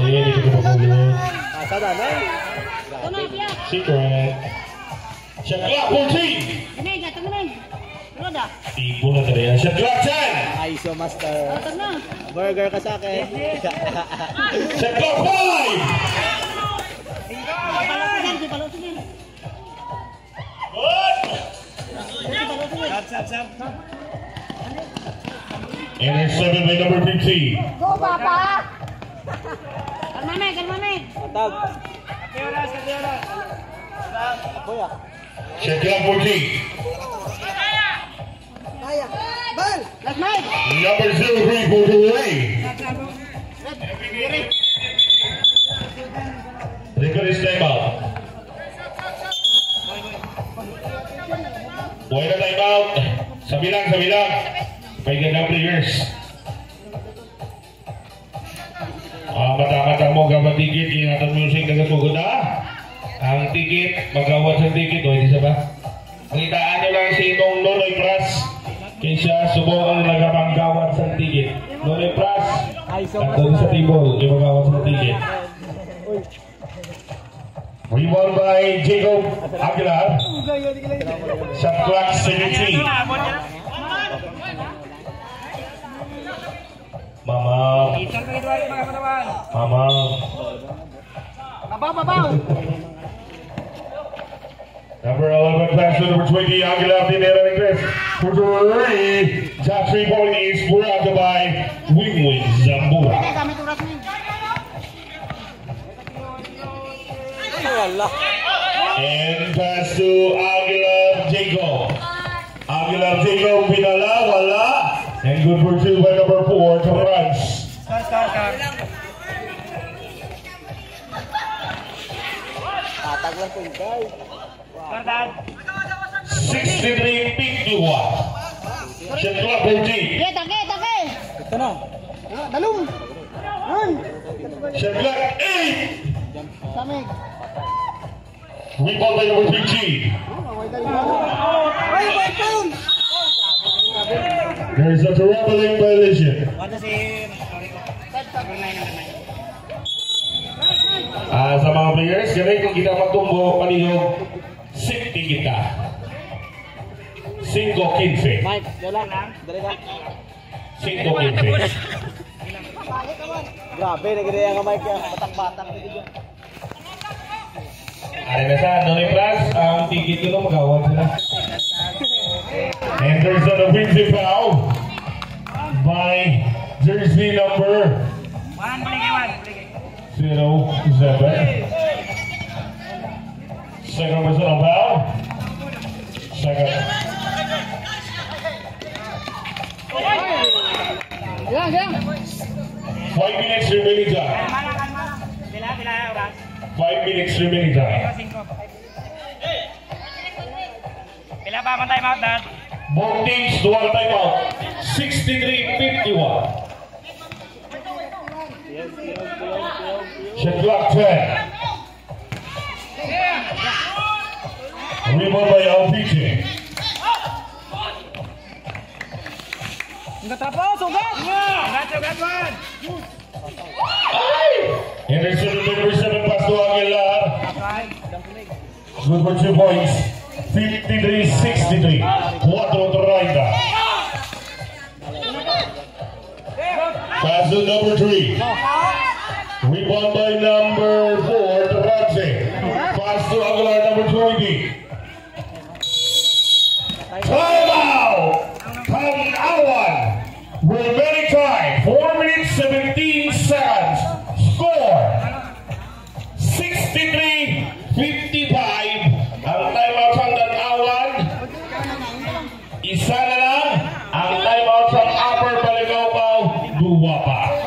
Ayan, ito ko pagulong. Sada na. Secret. Shot clock 14. Ibo na talaga. Shot clock 10. ISO master. Burger ka sa akin. Shot clock 5. Intercepted by number 15. Go, Papa! Matag. Kuya. Shot clock 14. Bal! Number 03 for the way. Record is time out. Buhay na time out. Sabilang. May gandang players. Mata-mata mo gawat tikit. Ingatan mo yung sing nagasugod na. Ang tikit, magawat sa tikit. O, hindi ba? Pangitaan nyo lang si Nong Nonoy Pras. Kaysa subong ang nagapanggawat sa tikit. Nonoy Pras. Nandun sa table. Yung magawat sa tikit. Rebound by Jacob Aguilar. Shot clock 17. Mama. Number 11 pass to number 20 Aguilar Dinera Negres. For three. Top 3 point is brought by Wing Zambura. And pass to Aguilar Jacob. Aguilar Jacob pinala, wala. And good for 2 by number 4, Torrance. Tatag lang po guys. 63-51. Shot clock 14. Ito na. Dalong! Shot clock 8. Samig! Rebound by number 15. There's a troubling violation. Sa mga players, ganun kung kita magtumbo, palihog, safety kita. 5-15. Mike, dala. Dali ka. 5-15. Grabe, nagiging ang Mike yan. Batang-batang. Ari na sa Nonoy Pras, ang tigit ko magawad sila. And there's an offensive foul by jersey number 07. Second personal foul. Second. Yan! 5 minutes remaining time. 5 minutes remaining time. Pila pa man time out, Dad? Both teams dual timeout. 63-51. Shot clock 10. Rebound by LPJ. Sugat man! Intercepted number 7 pass to Aguilar. Good for 2 points. 53-63. 4-30. Pass to number 3. Rebound by number 4, Taranse. Pass to Aguilar, number 20. Timeout! Tanawan! Remaining time, 4 minutes 17 seconds. Score 63-55. Ang timeout ng Tanawan. Isa na lang. Ang timeout ng Upper Baligaw, 2 pa.